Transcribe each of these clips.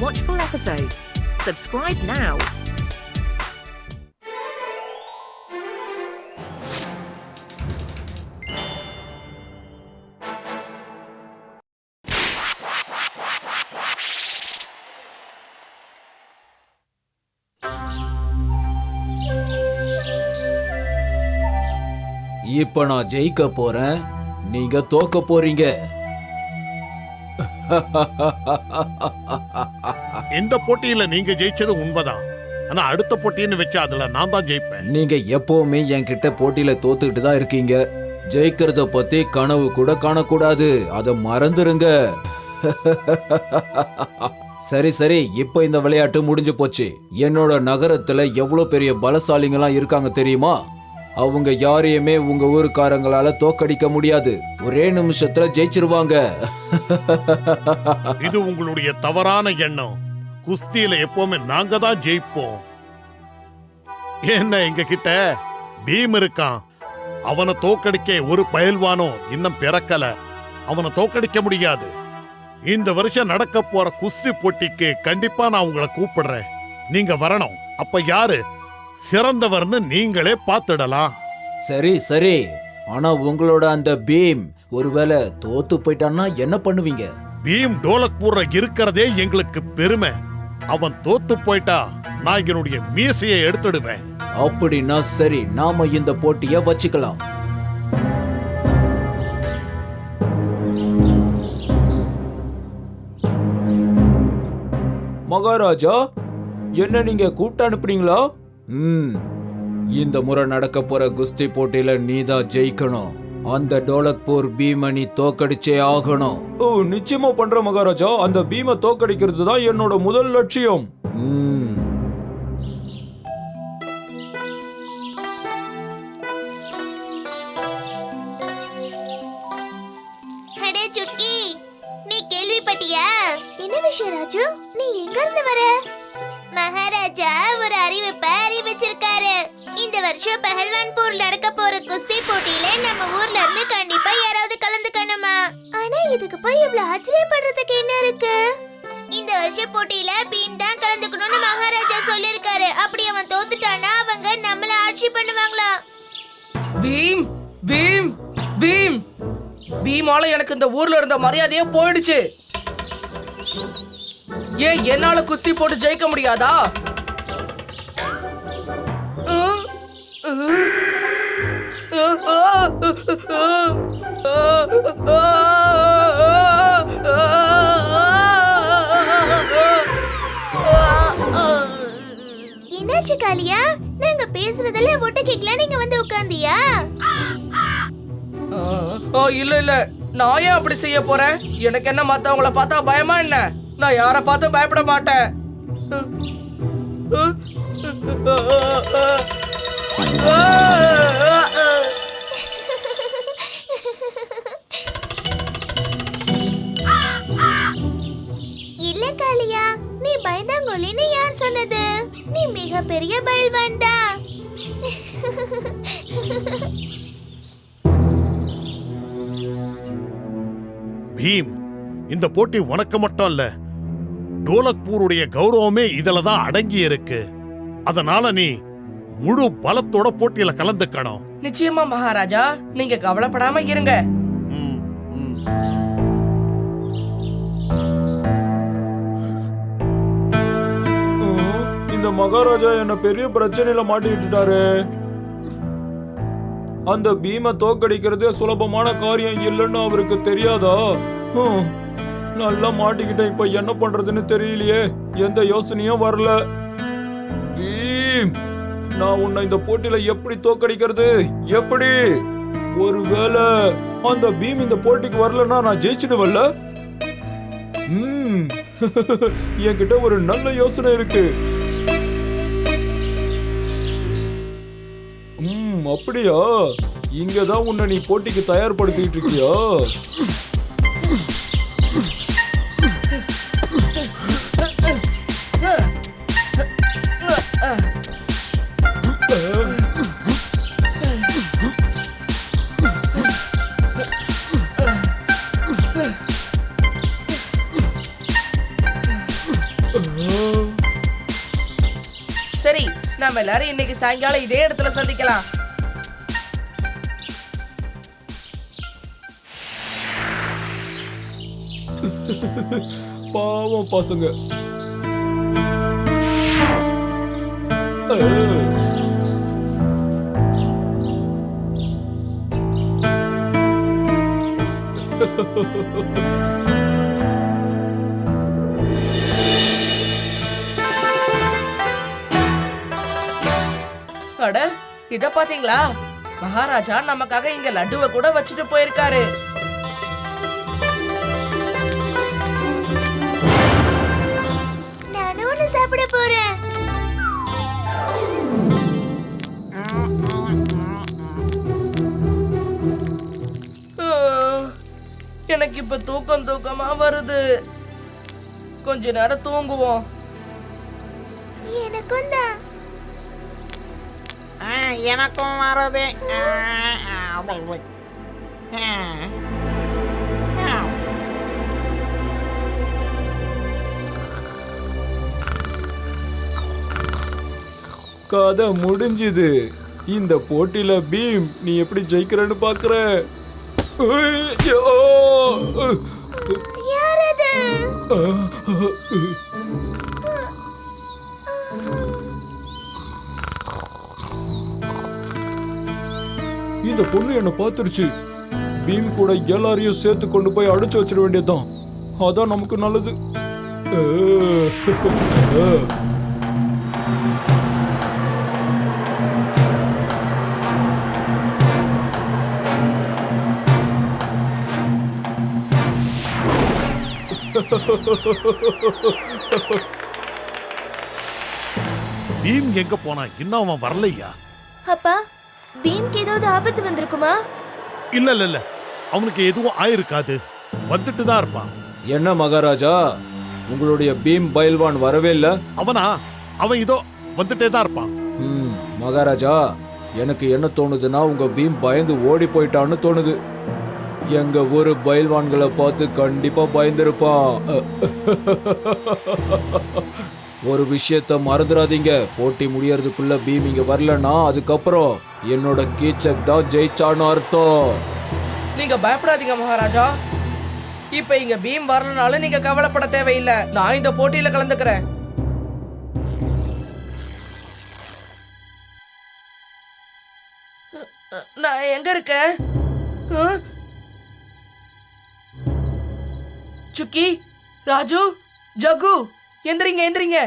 Watch full episodes. Subscribe now. இப்ப நான் ஜெயிக்க போறேன், நீங்க தோக்க போறீங்க. இந்த போட்டியில நீங்க ஜெயிச்சது உண்மைதான். ஆனா அடுத்த போட்டின்னு வச்சா அதுல நான் தான் ஜெயிப்பேன். நீங்க எப்பவுமே என்கிட்ட போட்டியில தோத்துக்கிட்டு தான் இருக்கீங்க. ஜெயிக்கிறத பத்தி கனவு கூட காணக்கூடாது, அதை மறந்துருங்க. சரி சரி, இப்ப இந்த விளையாட்டு முடிஞ்சு போச்சு. என்னோட நகரத்துல எவ்வளவு பெரிய பலசாலிங்கெல்லாம் இருக்காங்க தெரியுமா? அவங்க யாரையுமே உங்க ஊருக்காரங்களால தோக்கடிக்க முடியாது. ஒரே நிமிஷத்துல ஜெயிச்சிருவாங்க. இது உங்களுடைய தவறான எண்ணம். குஸ்தியில எப்பவுமே நாங்க தான் ஜெயிப்போம். என்ன எங்க கிட்ட பீம் இருக்கான். அவனை தோக்கடிக்க ஒரு பயில்வானோ இன்னும் பிறக்கல. அவனை தோக்கடிக்க முடியாது. இந்த வருஷம் நடக்க போற குஸ்தி போட்டிக்கு கண்டிப்பா நான் உங்களை கூப்பிடுறேன். நீங்க வரணும். அப்ப யாரு சிறந்தவர்னு நீங்களே பார்த்துடலாம். சரி சரி, ஆனா உங்களோட அந்த பீம் ஒருவேளை தோத்து போயிட்டான்னா என்ன பண்ணுவீங்க? பீம் டோலக்பூர்ல இருக்கிறதே எங்களுக்கு பெருமை. அவன் தோத்து போயிட்டா நான் என்னுடைய மீசையை எடுத்துடுவேன். அப்படின்னா சரி, நாம இந்த போட்டிய வச்சுக்கலாம். மகாராஜா, என்ன நீங்க கூப்பிட்டு அனுப்புறீங்களா? இந்த முறை நடக்க போற குஸ்தி போட்டியில நீதான் ஜெயிக்கணும். அந்த டோலக்பூர் பீமை நீ தோக்கடிச்சே ஆகணும். ஓ, நிச்சயமா பண்ற மகாராஜா. அந்த பீமை தோக்கடிக்கிறது தான் என்னோட முதல் லட்சியம். நீ கேள்விப்பட்டியா? என்ன விஷயம் ராஜு? நீ எங்க இருந்து வர? மகாராஜா ஒரு அறிவிப்பை அறிவிச்சிருக்காரு. இந்த வருஷம் பஹல்வான்பூர்ல நடக்க போற குஸ்தி போட்டியில நம்ம ஊர்ல இருந்து கண்டிப்பா யாராவது கலந்துக்கணுமா? ஆனா இதுக்கு போய் இவ்வளவு ஆச்சரியப்படுறதுக்கு என்ன இருக்கு? இந்த வருஷ போட்டியில பீம் தான் கலந்துக்கணும்னு மகாராஜா சொல்லிருக்காரு. அப்படி அவன் தோத்துட்டானா அவங்க நம்மள ஆட்சி பண்ணுவாங்களா? பீம் பீம் பீம் பீமால எனக்கு இந்த ஊர்ல இருந்த மரியாதையே போயிடுச்சு. ஏன் என்னால குஸ்தி போட்டு ஜெயிக்க முடியாதா? என்னாச்சு காளியா? நாங்க பேசுறதெல்லாம் ஒட்ட கேக்கல, நீங்க வந்து உட்கார்ந்தியா? இல்ல இல்ல, நான் ஏன் அப்படி செய்ய போறேன்? எனக்கு என்ன மத்தவங்கள பார்த்தா பயமா என்ன? நான் யார பார்த்து பயப்பட மாட்டேன். இல்ல காளியா, நீ பயந்தாங்கொல்லின்னு யார் சொன்னது? நீ மிகப்பெரிய பயில்வான் தான். பீம், இந்த போட்டி உனக்கு மட்டும் இல்ல, டோலக்பூருடைய கௌரவமே இதுல தான் அடங்கி இருக்கு. அதனால நீ முழு பலத்தோட போட்டியில கலந்துக்கணும். நிச்சயமா மகாராஜா, நீங்க கவலைப்படாம இருங்க. இந்த மகாராஜா என்ன பெரிய பிரச்சனையில மாட்டிக்கிட்டாரு. அந்த பீமை தோக்கடிக்கிறதே சுலபமான காரியம் இல்லைன்னு அவருக்கு தெரியாதா? நல்லா மாட்டிக்கிட்டேன். இப்ப என்ன பண்றதுன்னு தெரியலையே. எந்த யோசனையும் வரல. பீம், நான் உன்னை இந்த போட்டியில எப்படி தோக்கடிக்கிறது? எப்படி? ஒருவேளை அந்த பீம் இந்த போட்டிக்கு வரலன்னா நான் ஜெயிச்சிடுவல்ல? என்கிட்ட ஒரு நல்ல யோசனை இருக்கு. அப்படியா? இங்கதான் உன்னை நீ போட்டிக்கு தயார்படுத்திட்டு இருக்கியா? சரி, நம்ம எல்லாரும் இன்னைக்கு சாயங்காலம் இதே இடத்துல சந்திக்கலாம். பாவம் பசங்க. அட, இத பாத்தீங்களா? மகாராஜா நமக்காக இங்க லட்டுவை கூட வச்சுட்டு போயிருக்காரு. நானும் ஒண்ணு சாப்பிட போறேன். எனக்கு இப்ப தூக்கமா வருது. கொஞ்ச நேரம் தூங்குவோம். எனக்கும் தான். எனக்கும் வருது. கதை முடிஞ்சுது. இந்த போட்டியில பீம் நீ எப்படி ஜெயிக்கிறன்னு பாக்குற. யார் அது? இந்த பொண்ணு என்ன பாத்துருச்சு. பீம் கூட எல்லாரையும் சேர்த்து கொண்டு போய் அடிச்சு வச்சிட வேண்டியதுதான். அதான் நமக்கு நல்லது. பீம் எங்க போனா? இன்னும் அவன் வரலையா? அப்பா, பீம்க்கு ஏதாவது ஆபத்து வந்திருக்குமா? இல்ல இல்ல இல்ல, அவனுக்கு எதுவும் ஆயிருக்காது. வந்துட்டு தான் இருப்பான். என்ன மகாராஜா, உங்களுடைய பீம் பைல்வான் வரவே இல்ல? அவன் இதோ வந்துட்டே தான் இருப்பான். மகாராஜா, எனக்கு என்ன தோணுதுன்னா உங்க பீம் பயந்து ஓடி போயிட்டான்னு தோணுது. எங்க ஊரு பைல்வான்களை பார்த்து கண்டிப்பா பயந்துருப்பான். ஒரு விஷயத்த மறந்துடாதீங்க, போட்டி முடியறதுக்குள்ள பீம் இங்க வரலன்னா அதுக்கப்புறம் என்னோட கீச்சக் தான் ஜெயிச்சான்னு அர்த்தம். நீங்க பயப்படாதீங்க மகாராஜா. இப்ப இங்க பீம் வரலனாலும் நீங்க கவலைப்பட தேவையில்லை. நான் இந்த போட்டியில கலந்துக்கிறேன். நான் எங்க இருக்கேன்? சுக்கி, ராஜு, ஜகு, எந்திரிங்க எந்திரிங்க.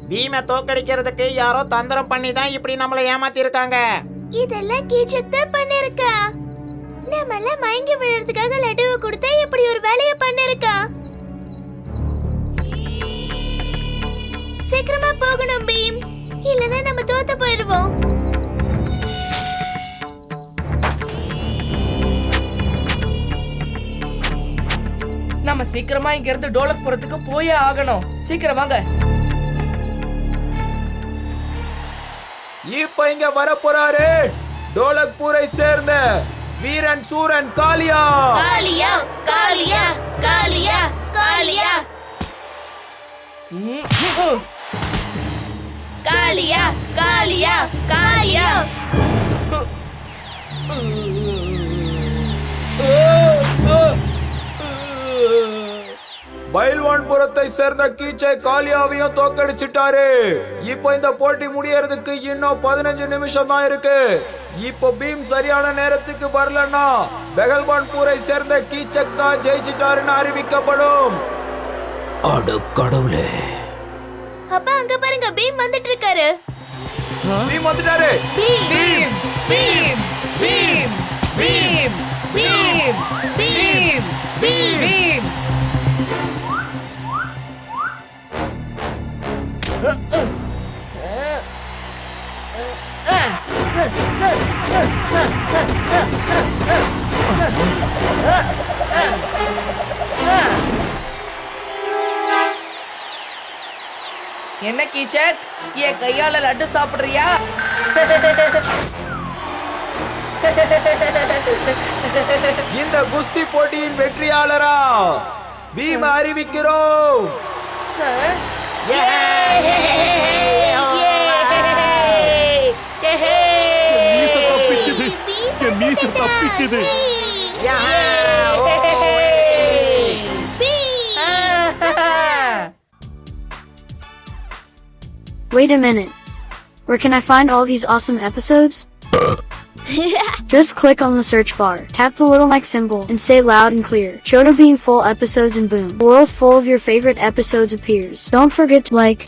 பீமை தோக்கடிக்கிறதுக்கு யாரோ தந்திரம் பண்ணி தான் இப்படி நம்மளை ஏமாத்தி இருக்காங்க. இதெல்லாம் கீச்சக் தான் பண்ணிருக்கா. நம்மள மயங்கி விழுறதுக்காக லட்டுவை கொடுத்தா இப்படி ஒரு வேலையை பண்ணிருக்கா. சீக்கிரமா போகணும் பீம், இல்லனா நம்ம தோத்து போயிடுவோம். நம்ம சீக்கிரமா இங்க இருந்து டோலக்புரத்துக்கு போயே ஆகணும். சீக்கிரம் வாங்க. இப்ப இங்க வர போறாரு டோலக்பூரை சேர்ந்த வீரன் சூரன் காளியா. காளியா காளியா காளியா காளியா காளியா காளியா காளியா. பைல்வான்புரத்தை சேர்ந்த கீச்சை காளியாவையும் தோக்கடிச்சிட்டாரு. இப்போ இந்த போட்டி முடியறதுக்கு இன்னும் 15 நிமிஷம் தான் இருக்கு. இப்போ பீம் சரியான நேரத்துக்கு வரலன்னா பெகல்வான்பூரை சேர்ந்த கீச்சக் தான் ஜெயிச்சிட்டாருன்னு அறிவிக்கப்படும். அட கடவுளே, அப்பா அங்க பாருங்க, பீம் வந்துட்டு இருக்காரு. பீம் வந்துட்டாரு. பீம் பீம் பீம் பீம் பீம் பீம் பீம் பீம். என்ன கீச்சக், என் கையால லட்டு சாப்பிடுறியா? இந்த குஸ்தி போட்டியின் வெற்றியாளரா பீம் அறிவிக்கிறோம். மீசை தப்பிச்சுது. என் மீசை தப்பிச்சுது. Wait a minute. Where can I find all these awesome episodes? Just click on the search bar, tap the little mic symbol, and say loud and clear, Chota Beam full episodes, and boom, a world full of your favorite episodes appears. Don't forget to like,